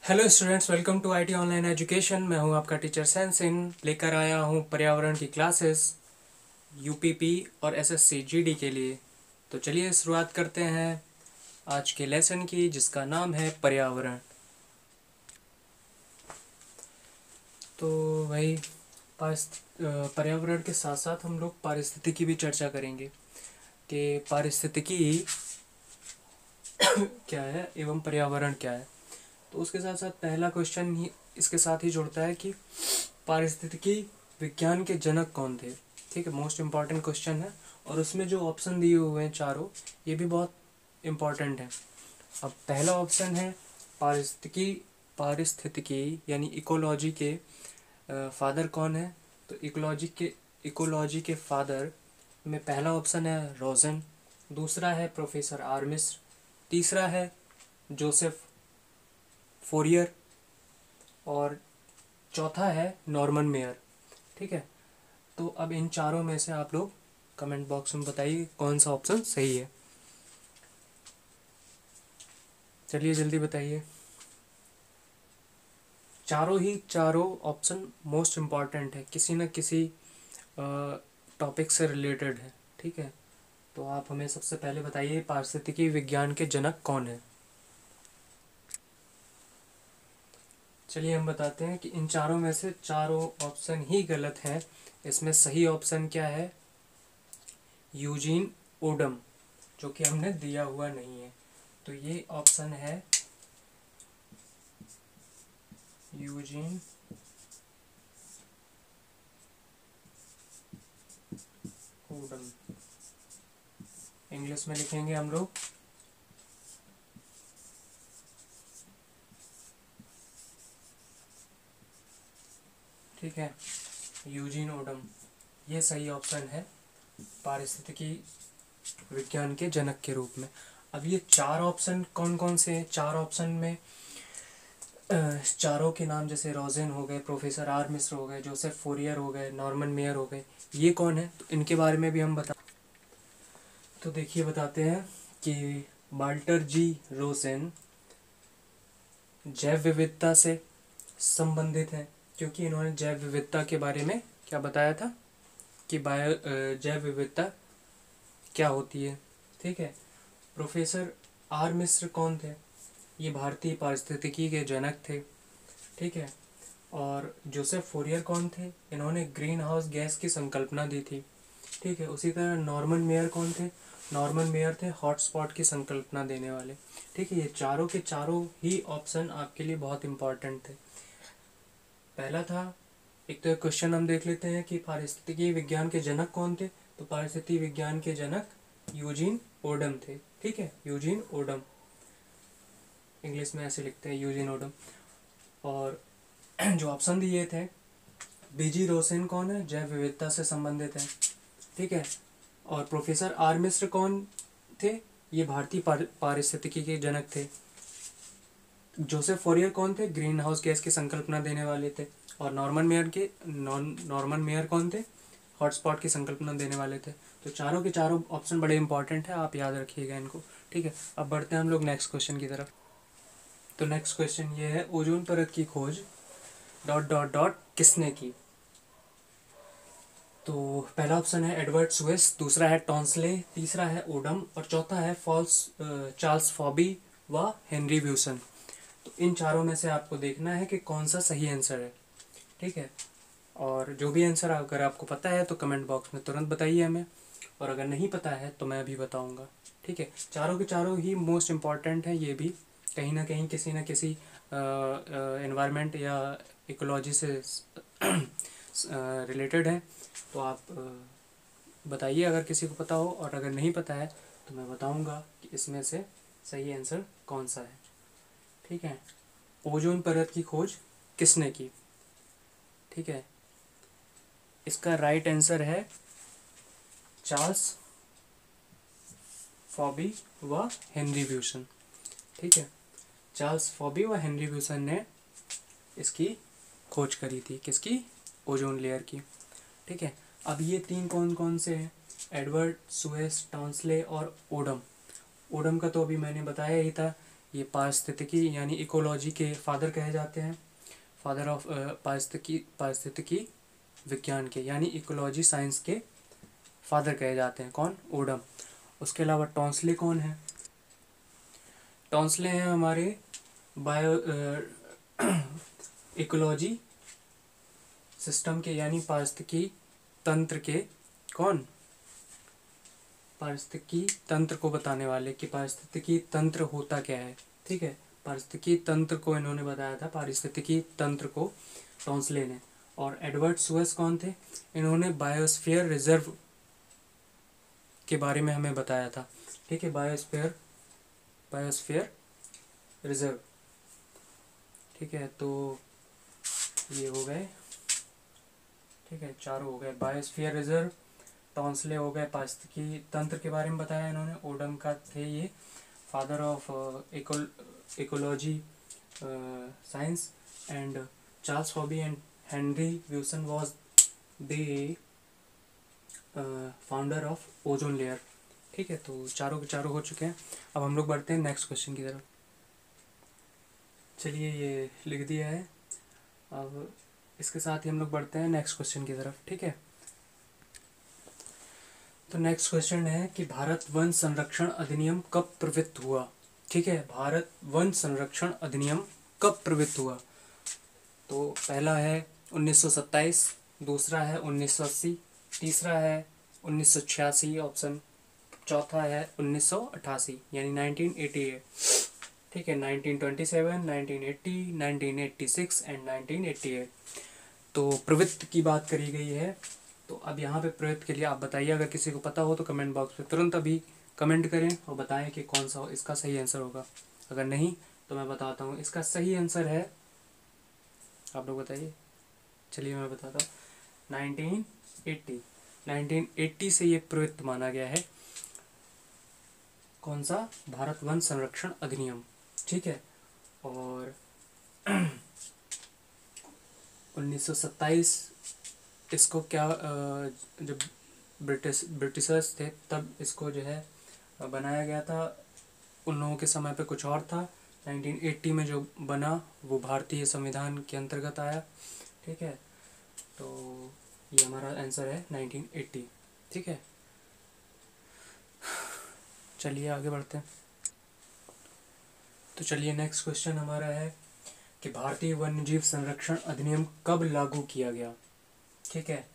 Hello students, welcome to IT online education. मैं हूं आपका टीचर सैनसिन। लेकर आया हूं पर्यावरण की क्लासेस यूपीपी और एसएससी जीडी के लिए। तो चलिए शुरुआत करते हैं आज के लेसन की, जिसका नाम है पर्यावरण। तो भाई पर्यावरण के साथ साथ हम लोग पारिस्थितिकी की भी चर्चा करेंगे कि पारिस्थितिकी क्या है एवं पर्यावरण क्या है। तो उसके साथ साथ पहला क्वेश्चन ही इसके साथ ही जुड़ता है कि पारिस्थितिकी विज्ञान के जनक कौन थे। ठीक है, मोस्ट इम्पॉर्टेंट क्वेश्चन है। और उसमें जो ऑप्शन दिए हुए हैं चारों, ये भी बहुत इम्पॉर्टेंट है। अब पहला ऑप्शन है पारिस्थितिकी पारिस्थितिकी यानी इकोलॉजी के फादर कौन है। तो इकोलॉजी के फादर में पहला ऑप्शन है रोजन, दूसरा है प्रोफेसर आर मिस्र, तीसरा है जोसेफ फोरियर और चौथा है नॉर्मन मेयर। ठीक है, तो अब इन चारों में से आप लोग कमेंट बॉक्स में बताइए कौन सा ऑप्शन सही है। चलिए जल्दी बताइए। चारों ऑप्शन मोस्ट इम्पॉर्टेंट है, किसी न किसी टॉपिक से रिलेटेड है। ठीक है, तो आप हमें सबसे पहले बताइए पारिस्थितिकी विज्ञान के जनक कौन है। चलिए हम बताते हैं कि इन चारों में से चारों ऑप्शन ही गलत हैं। इसमें सही ऑप्शन क्या है, यूजीन ओडम, जो कि हमने दिया हुआ नहीं है। तो ये ऑप्शन है यूजीन ओडम। इंग्लिश में लिखेंगे हम लोग ठीक है, यूजीन ओडम, ये सही ऑप्शन है पारिस्थितिकी विज्ञान के जनक के रूप में। अब ये चार ऑप्शन कौन कौन से हैं। चार ऑप्शन में चारों के नाम जैसे रोजेन हो गए, प्रोफेसर आर मिस्र हो गए, जोसेफ फोरियर हो गए, नॉर्मन मेयर हो गए, ये कौन है। तो इनके बारे में भी हम बता तो देखिए बताते हैं कि वाल्टर जी रोसेन जैव विविधता से संबंधित है, क्योंकि इन्होंने जैव विविधता के बारे में क्या बताया था कि जैव विविधता क्या होती है। ठीक है, प्रोफेसर आर मिस्र कौन थे, ये भारतीय पारिस्थितिकी के जनक थे। ठीक है, और जोसेफ फोरियर कौन थे, इन्होंने ग्रीन हाउस गैस की संकल्पना दी थी। ठीक है, उसी तरह नॉर्मन मेयर कौन थे, नॉर्मन मेयर थे हॉटस्पॉट की संकल्पना देने वाले। ठीक है, ये चारों के चारों ही ऑप्शन आपके लिए बहुत इंपॉर्टेंट थे। पहला था, एक तो क्वेश्चन हम देख लेते हैं कि पारिस्थितिकी विज्ञान के जनक कौन थे। तो पारिस्थितिकी विज्ञान के जनक यूजीन ओडम थे। ठीक है, यूजीन ओडम, इंग्लिश में ऐसे लिखते हैं यूजीन ओडम। और जो ऑप्शन दिए थे, बीजी रोसेन कौन है, जैव विविधता से संबंधित है। ठीक है, और प्रोफेसर आर मिस्र कौन थे, ये भारतीय पारिस्थितिकी के जनक थे। जोसेफ फोरियर कौन थे, ग्रीन हाउस गैस की संकल्पना देने वाले थे। और नॉर्मन मेयर कौन थे, हॉटस्पॉट की संकल्पना देने वाले थे। तो चारों के चारों ऑप्शन बड़े इंपॉर्टेंट है, आप याद रखिएगा इनको। ठीक है, अब बढ़ते हैं हम लोग नेक्स्ट क्वेश्चन की तरफ। तो नेक्स्ट क्वेश्चन ये है, ओजोन परत की खोज डॉट डॉट डॉट किसने की। तो पहला ऑप्शन है एडवर्ड स्विस, दूसरा है टॉन्सले, तीसरा है ओडम और चौथा है चार्ल्स फॉबी व हेनरी व्यूसन। तो इन चारों में से आपको देखना है कि कौन सा सही आंसर है। ठीक है, और जो भी आंसर अगर आपको पता है तो कमेंट बॉक्स में तुरंत बताइए हमें, और अगर नहीं पता है तो मैं भी बताऊंगा। ठीक है, चारों के चारों ही मोस्ट इम्पॉर्टेंट है, ये भी कहीं ना कहीं किसी न किसी एनवायरनमेंट या इकोलॉजी से रिलेटेड है। तो आप बताइए अगर किसी को पता हो, और अगर नहीं पता है तो मैं बताऊंगा कि इसमें से सही आंसर कौन सा है। ठीक है, ओजोन परत की खोज किसने की। ठीक है, इसका राइट आंसर है चार्ल्स फॉबी व हेनरी व्यूसन। ठीक है, चार्ल्स फॉबी व हेनरी व्यूसन ने इसकी खोज करी थी, किसकी, ओजोन लेयर की। ठीक है, अब ये तीन कौन कौन से हैं, एडवर्ड स्विस, टॉन्सले और ओडम। ओडम का तो अभी मैंने बताया ही था ये पारिस्थितिकी यानी इकोलॉजी के फादर कहे जाते हैं, फादर ऑफ पारिस्थितिकी विज्ञान के यानी इकोलॉजी साइंस के फादर कहे जाते हैं। कौन? ओडम। उसके अलावा टॉन्सले कौन है? टॉन्सले हैं हमारे बायो इकोलॉजी सिस्टम के यानी पारिस्थितिकी तंत्र के कौन? पारिस्थितिकी तंत्र को बताने वाले कि पारिस्थितिकी तंत्र होता क्या है। ठीक है, पारिस्थितिकी तंत्र को इन्होंने बताया था, पारिस्थितिकी तंत्र को टॉन्सले ने। और एडवर्ड सुएस कौन थे? इन्होंने बायोस्फीयर रिजर्व के बारे में हमें बताया था। ठीक है, बायोस्फीयर रिजर्व। ठीक है, तो ये हो गए। ठीक है, चारों हो गए। बायोस्फीयर रिजर्व, टॉन्सले हो गए, पारिस्थितिकी तंत्र के बारे में बताया इन्होंने। ओडम का थे ये father of ecology science. And Charles hobby and Henry Wilson was the founder of ozone layer. ठीक है, तो चारों के चारों हो चुके हैं। अब हम लोग बढ़ते हैं नेक्स्ट क्वेश्चन की तरफ। चलिए, ये लिख दिया है। अब इसके साथ ही हम लोग बढ़ते हैं नेक्स्ट क्वेश्चन की तरफ। ठीक है, तो नेक्स्ट क्वेश्चन है कि भारत वन संरक्षण अधिनियम कब प्रवृत्त हुआ। ठीक है, भारत वन संरक्षण अधिनियम कब प्रवृत्त हुआ? तो पहला है 1927, दूसरा है 1980, तीसरा है 1986 ऑप्शन, चौथा है 1988 यानी 1988। ठीक है, 1927, 1980, 1986 एंड 1988। तो प्रवृत्त की बात करी गई है। तो अब यहाँ पे प्रवृत्त के लिए आप बताइए, अगर किसी को पता हो तो कमेंट बॉक्स में तुरंत अभी कमेंट करें और बताएं कि कौन सा इसका सही आंसर होगा। अगर नहीं तो मैं बताता हूँ, इसका सही आंसर है, आप लोग बताइए। चलिए मैं बताता हूँ, 1980। 1980 से ये प्रवृत्त माना गया है। कौन सा? भारत वन संरक्षण अधिनियम। ठीक है, और 1927 इसको क्या जब ब्रिटिशर्स थे तब इसको जो है बनाया गया था। उन लोगों के समय पे कुछ और था। 1980 में जो बना वो भारतीय संविधान के अंतर्गत आया। ठीक है, तो ये हमारा आंसर है 1980। ठीक है, चलिए आगे बढ़ते हैं। तो चलिए नेक्स्ट क्वेश्चन हमारा है कि भारतीय वन्यजीव संरक्षण अधिनियम कब लागू किया गया। ठीक है,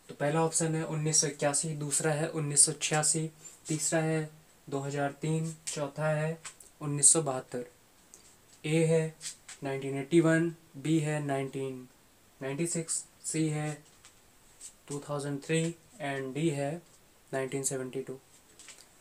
तो पहला ऑप्शन है 1981, दूसरा है 1986, तीसरा है 2003, चौथा है 1972। ए है 1981, बी है 1996, सी है 2003 एंड डी है 1972।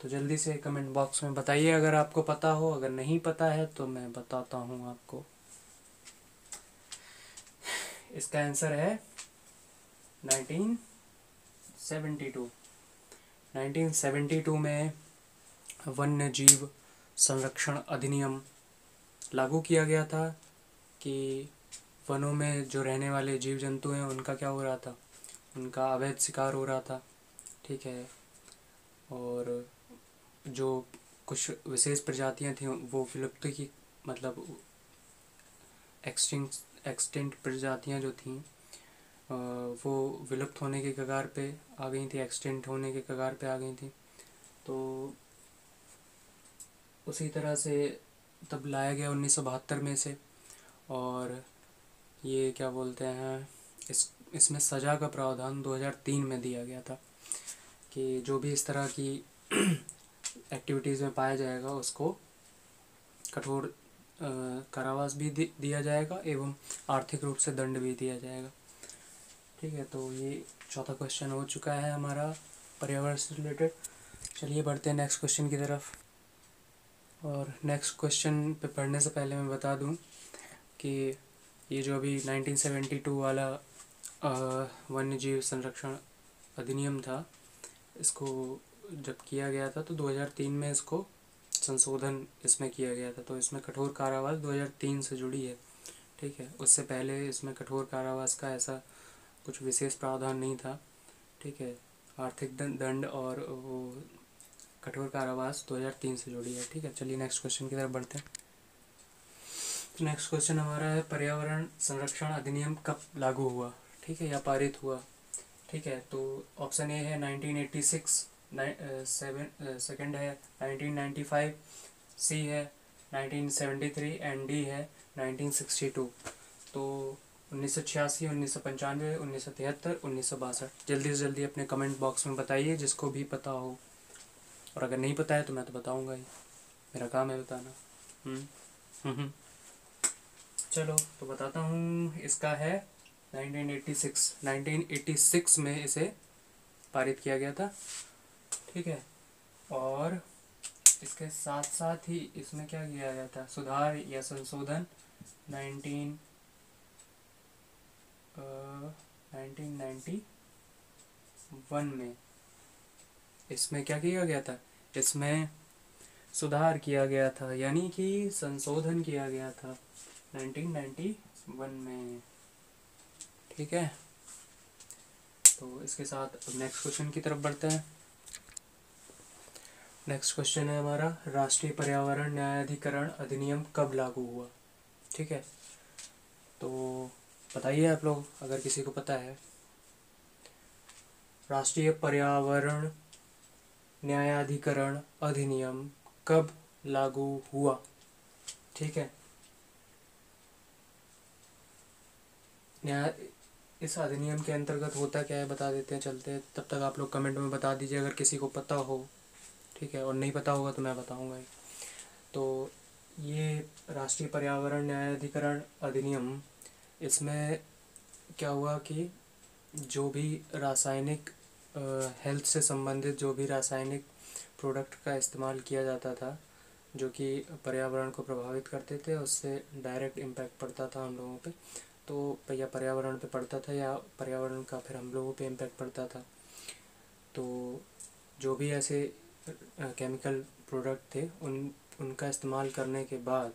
तो जल्दी से कमेंट बॉक्स में बताइए अगर आपको पता हो। अगर नहीं पता है तो मैं बताता हूँ आपको। इसका आंसर है 1972। 1972 में वन्य जीव संरक्षण अधिनियम लागू किया गया था कि वनों में जो रहने वाले जीव जंतु हैं उनका क्या हो रहा था, उनका अवैध शिकार हो रहा था। ठीक है, और जो कुछ विशेष प्रजातियां थी वो विलुप्त की मतलब एक्सटिंक्ट प्रजातियां जो थीं वो विलुप्त होने के कगार पे आ गई थी, एक्सटिंक्ट होने के कगार पे आ गई थी। तो उसी तरह से तब लाया गया 1972 में से। और ये क्या बोलते हैं, इसमें सज़ा का प्रावधान 2003 में दिया गया था कि जो भी इस तरह की एक्टिविटीज़ में पाया जाएगा उसको कठोर कारावास भी दिया जाएगा एवं आर्थिक रूप से दंड भी दिया जाएगा। ठीक है, तो ये चौथा क्वेश्चन हो चुका है हमारा पर्यावरण से रिलेटेड। चलिए बढ़ते हैं नेक्स्ट क्वेश्चन की तरफ। और नेक्स्ट क्वेश्चन पे पढ़ने से पहले मैं बता दूं कि ये जो अभी 1972 वाला वन्य जीव संरक्षण अधिनियम था, इसको जब किया गया था तो 2003 में इसको संशोधन इसमें किया गया था। तो इसमें कठोर कारावास 2003 से जुड़ी है। ठीक है, उससे पहले इसमें कठोर कारावास का ऐसा कुछ विशेष प्रावधान नहीं था। ठीक है, आर्थिक दंड और वो कठोर कारावास 2003 से जुड़ी है। ठीक है, चलिए नेक्स्ट क्वेश्चन की तरफ बढ़ते हैं। तो नेक्स्ट क्वेश्चन हमारा है पर्यावरण संरक्षण अधिनियम कब लागू हुआ, ठीक है, या पारित हुआ। ठीक है, तो ऑप्शन ए है 1986, सेकंड है 1995, सी है 1973 एंड डी है 1962। तो 1986, 1995, 1973, 1962। जल्दी से जल्दी अपने कमेंट बॉक्स में बताइए जिसको भी पता हो, और अगर नहीं पता है तो मैं तो बताऊंगा ही, मेरा काम है बताना। चलो तो बताता हूँ, इसका है 1986 में इसे पारित किया गया था। ठीक है, और इसके साथ साथ ही इसमें क्या किया गया था, सुधार या संशोधन 1991 में इसमें क्या किया गया था, इसमें सुधार किया गया था, यानी कि संशोधन किया गया था 1991 में। ठीक है, तो इसके साथ अब नेक्स्ट क्वेश्चन की तरफ बढ़ते हैं। नेक्स्ट क्वेश्चन है हमारा, राष्ट्रीय पर्यावरण न्यायाधिकरण अधिनियम कब लागू हुआ। ठीक है, तो बताइए आप लोग अगर किसी को पता है, राष्ट्रीय पर्यावरण न्यायाधिकरण अधिनियम कब लागू हुआ। ठीक है, न्याय इस अधिनियम के अंतर्गत होता क्या है बता देते हैं, चलते हैं। तब तक आप लोग कमेंट में बता दीजिए अगर किसी को पता हो। ठीक है, और नहीं पता होगा तो मैं बताऊंगा ही। तो ये राष्ट्रीय पर्यावरण न्यायाधिकरण अधिनियम, इसमें क्या हुआ कि जो भी रासायनिक हेल्थ से संबंधित जो भी रासायनिक प्रोडक्ट का इस्तेमाल किया जाता था जो कि पर्यावरण को प्रभावित करते थे, उससे डायरेक्ट इम्पैक्ट पड़ता था हम लोगों पे, तो या पर्यावरण पे पड़ता था या पर्यावरण का फिर हम लोगों पे इम्पैक्ट पड़ता था। तो जो भी ऐसे केमिकल प्रोडक्ट थे उनका इस्तेमाल करने के बाद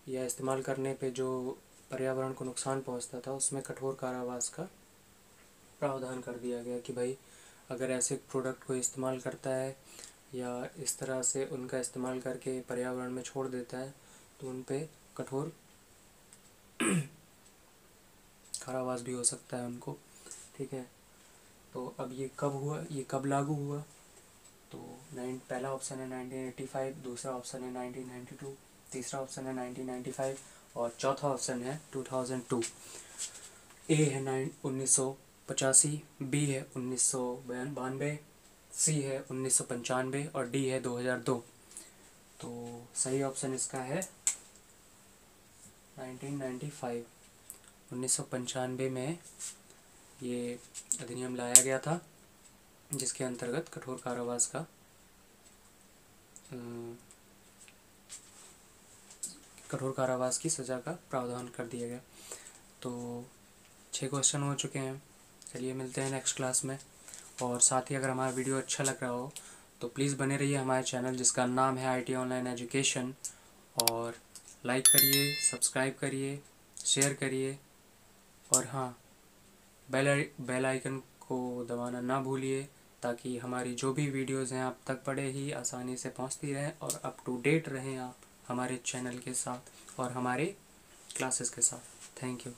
या इस्तेमाल करने पे जो पर्यावरण को नुकसान पहुंचता था, उसमें कठोर कारावास का प्रावधान कर दिया गया कि भाई अगर ऐसे प्रोडक्ट को इस्तेमाल करता है या इस तरह से उनका इस्तेमाल करके पर्यावरण में छोड़ देता है तो उन पे कठोर कारावास भी हो सकता है उनको। ठीक है, तो अब ये कब हुआ, ये कब लागू हुआ, तो पहला ऑप्शन है 1985, दूसरा ऑप्शन है 1992, तीसरा ऑप्शन है 1995 और चौथा ऑप्शन है 2002। ए है 1985, बी है 1992, सी है 1995 और डी है 2002। तो सही ऑप्शन इसका है 1995। 1995 में ये अधिनियम लाया गया था जिसके अंतर्गत कठोर कारावास का कठोर कारावास की सज़ा का प्रावधान कर दिया गया। तो 6 क्वेश्चन हो चुके हैं। चलिए मिलते हैं नेक्स्ट क्लास में। और साथ ही अगर हमारा वीडियो अच्छा लग रहा हो तो प्लीज़ बने रहिए हमारे चैनल जिसका नाम है IT ऑनलाइन एजुकेशन, और लाइक करिए, सब्सक्राइब करिए, शेयर करिए, और हाँ, बेल आइकन को दबाना ना भूलिए ताकि हमारी जो भी वीडियोस हैं आप तक बड़े ही आसानी से पहुंचती रहें और अप टू डेट रहें आप हमारे चैनल के साथ और हमारे क्लासेस के साथ। Thank you.